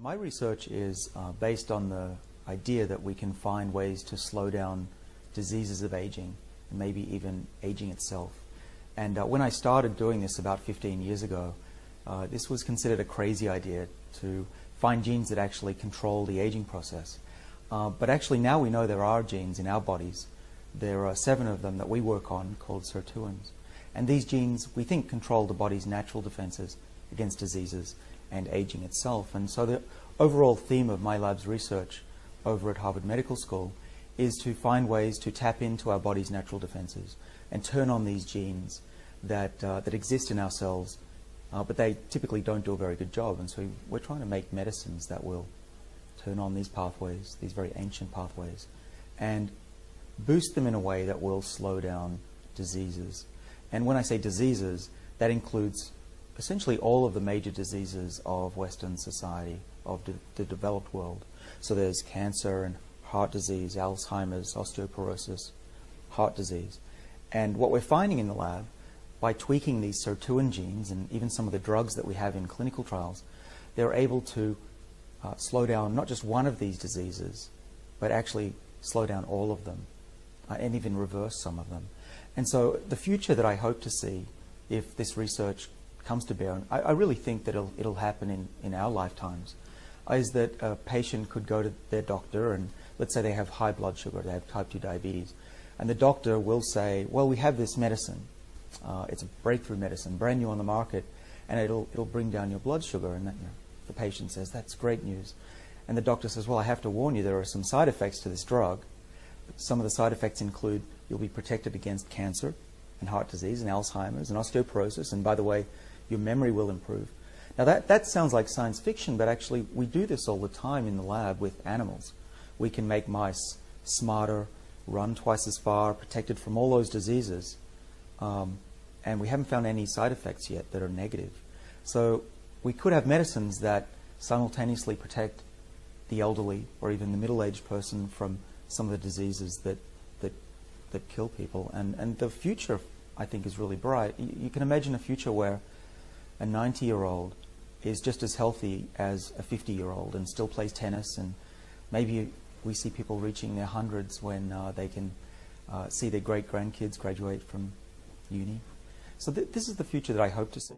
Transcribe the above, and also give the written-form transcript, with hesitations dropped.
My research is based on the idea that we can find ways to slow down diseases of aging, and maybe even aging itself. And when I started doing this about 15 years ago, this was considered a crazy idea to find genes that actually control the aging process. But actually now we know there are genes in our bodies. There are 7 of them that we work on called sirtuins. And these genes, we think, control the body's natural defenses against diseases and aging itself. And so the overall theme of my lab's research over at Harvard Medical School is to find ways to tap into our body's natural defenses and turn on these genes that exist in our cells, but they typically don't do a very good job. And so we're trying to make medicines that will turn on these pathways, these very ancient pathways, and boost them in a way that will slow down diseases. And when I say diseases, that includes essentially all of the major diseases of Western society, of the developed world. So there's cancer and heart disease, Alzheimer's, osteoporosis, heart disease. And what we're finding in the lab, by tweaking these sirtuin genes and even some of the drugs that we have in clinical trials, they're able to slow down not just one of these diseases, but actually slow down all of them, and even reverse some of them. And so the future that I hope to see, if this research comes to bear, and I really think that it'll happen in our lifetimes, is that a patient could go to their doctor, and let's say they have high blood sugar, they have type 2 diabetes, and the doctor will say, well, we have this medicine. It's a breakthrough medicine, brand new on the market, and it'll bring down your blood sugar. And the patient says, that's great news. And the doctor says, well, I have to warn you, there are some side effects to this drug. Some of the side effects include you'll be protected against cancer and heart disease and Alzheimer's and osteoporosis, and by the way, your memory will improve. Now that sounds like science fiction, but actually we do this all the time in the lab with animals. We can make mice smarter, run twice as far, protected from all those diseases, and we haven't found any side effects yet that are negative. So we could have medicines that simultaneously protect the elderly or even the middle-aged person from some of the diseases that kill people. And the future, I think, is really bright. You can imagine a future where a 90-year-old is just as healthy as a 50-year-old and still plays tennis, and maybe we see people reaching their hundreds when they can see their great-grandkids graduate from uni. So this is the future that I hope to see.